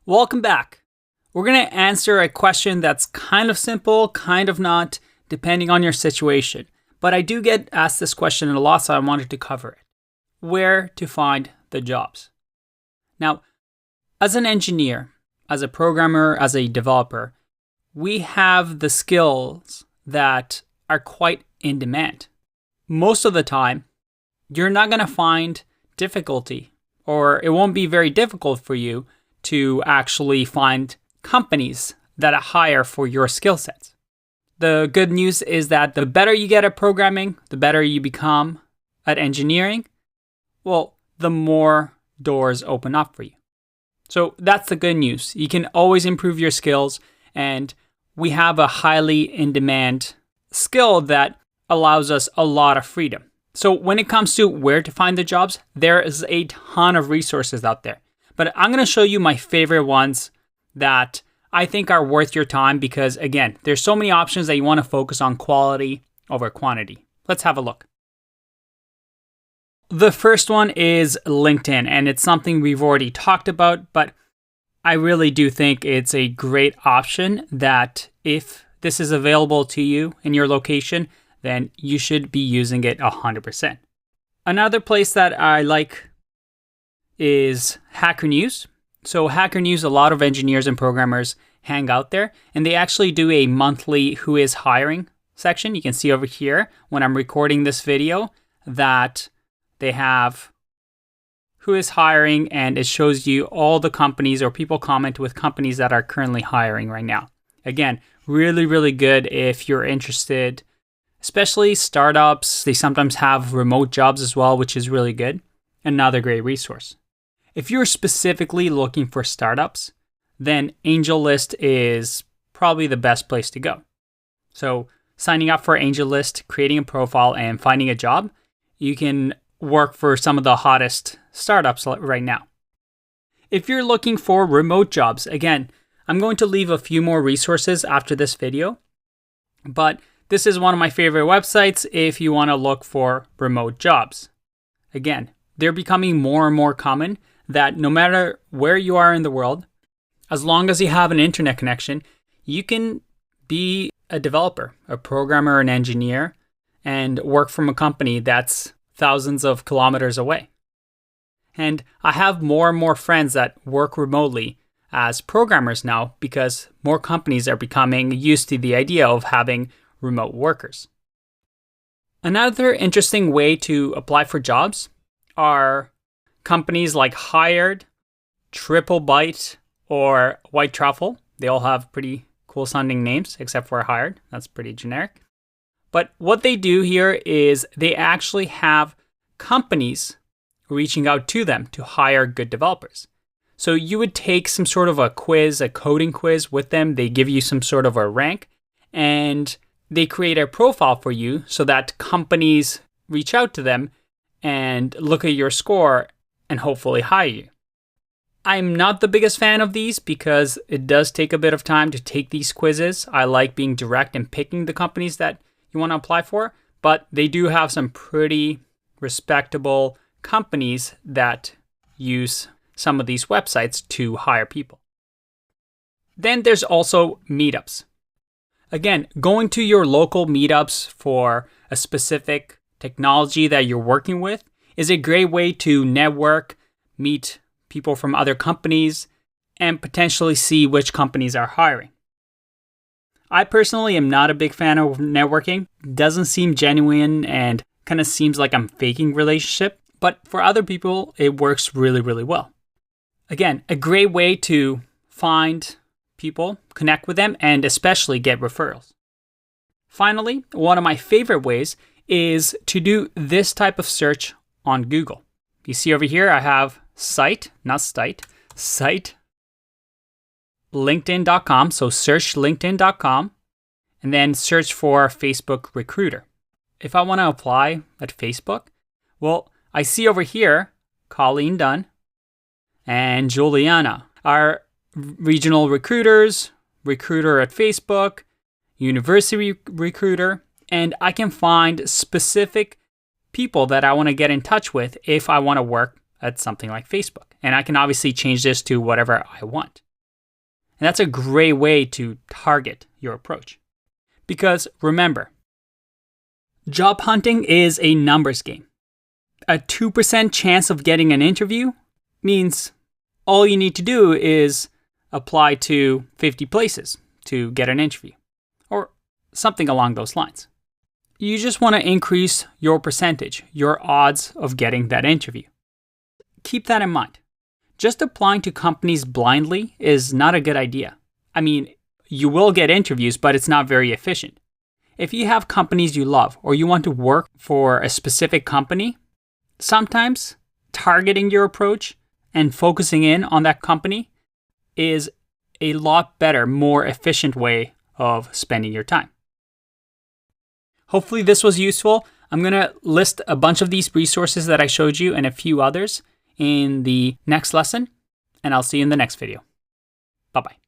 Welcome back. We're going to answer a question that's kind of simple, kind of not, depending on your situation. But I do get asked this question a lot, so I wanted to cover it. Where to find the jobs? Now, as an engineer, as a programmer, as a developer, we have the skills that are quite in demand. Most of the time, you're not going to find difficulty, or it won't be very difficult for you to actually find companies that hire for your skill sets. The good news is that the better you get at programming, the better you become at engineering, well, the more doors open up for you. So that's the good news. You can always improve your skills, and we have a highly in-demand skill that allows us a lot of freedom. So when it comes to where to find the jobs, there is a ton of resources out there. But I'm going to show you my favorite ones that I think are worth your time because, again, there's so many options that you want to focus on quality over quantity. Let's have a look. The first one is LinkedIn, and it's something we've already talked about, but I really do think it's a great option that if this is available to you in your location, then you should be using it 100%. Another place that I like is Hacker News. So Hacker News, a lot of engineers and programmers hang out there, and they actually do a monthly Who is Hiring section. You can see over here when I'm recording this video that they have Who is Hiring, and it shows you all the companies or people comment with companies that are currently hiring right now. Again, really, really good if you're interested, especially startups. They sometimes have remote jobs as well, which is really good. Another great resource. If you're specifically looking for startups, then AngelList is probably the best place to go. So signing up for AngelList, creating a profile, and finding a job, you can work for some of the hottest startups right now. If you're looking for remote jobs, again, I'm going to leave a few more resources after this video, but this is one of my favorite websites if you want to look for remote jobs. Again, they're becoming more and more common that no matter where you are in the world, as long as you have an internet connection, you can be a developer, a programmer, an engineer, and work from a company that's thousands of kilometers away. And I have more and more friends that work remotely as programmers now because more companies are becoming used to the idea of having remote workers. Another interesting way to apply for jobs are companies like Hired, TripleByte, or White Truffle. They all have pretty cool sounding names, except for Hired. That's pretty generic. But what they do here is they actually have companies reaching out to them to hire good developers. So you would take some sort of a quiz, a coding quiz with them. They give you some sort of a rank, and they create a profile for you so that companies reach out to them and look at your score and hopefully hire you. I'm not the biggest fan of these because it does take a bit of time to take these quizzes. I like being direct and picking the companies that you want to apply for, but they do have some pretty respectable companies that use some of these websites to hire people. Then there's also meetups. Again, going to your local meetups for a specific technology that you're working with is a great way to network, meet people from other companies, and potentially see which companies are hiring. I personally am not a big fan of networking. It doesn't seem genuine and kind of seems like I'm faking relationship, but for other people, it works really, really well. Again, a great way to find people, connect with them, and especially get referrals. Finally, one of my favorite ways is to do this type of search on Google. You see over here, I have site, LinkedIn.com. So search LinkedIn.com and then search for Facebook Recruiter. If I want to apply at Facebook, well, I see over here, Colleen Dunn and Juliana are regional recruiters, recruiter at Facebook, university recruiter, and I can find specific people that I want to get in touch with if I want to work at something like Facebook. And I can obviously change this to whatever I want. And that's a great way to target your approach. Because remember, job hunting is a numbers game. A 2% chance of getting an interview means all you need to do is apply to 50 places to get an interview, or something along those lines. You just want to increase your percentage, your odds of getting that interview. Keep that in mind. Just applying to companies blindly is not a good idea. I mean, you will get interviews, but it's not very efficient. If you have companies you love or you want to work for a specific company, sometimes targeting your approach and focusing in on that company is a lot better, more efficient way of spending your time. Hopefully this was useful. I'm going to list a bunch of these resources that I showed you and a few others in the next lesson, and I'll see you in the next video. Bye-bye.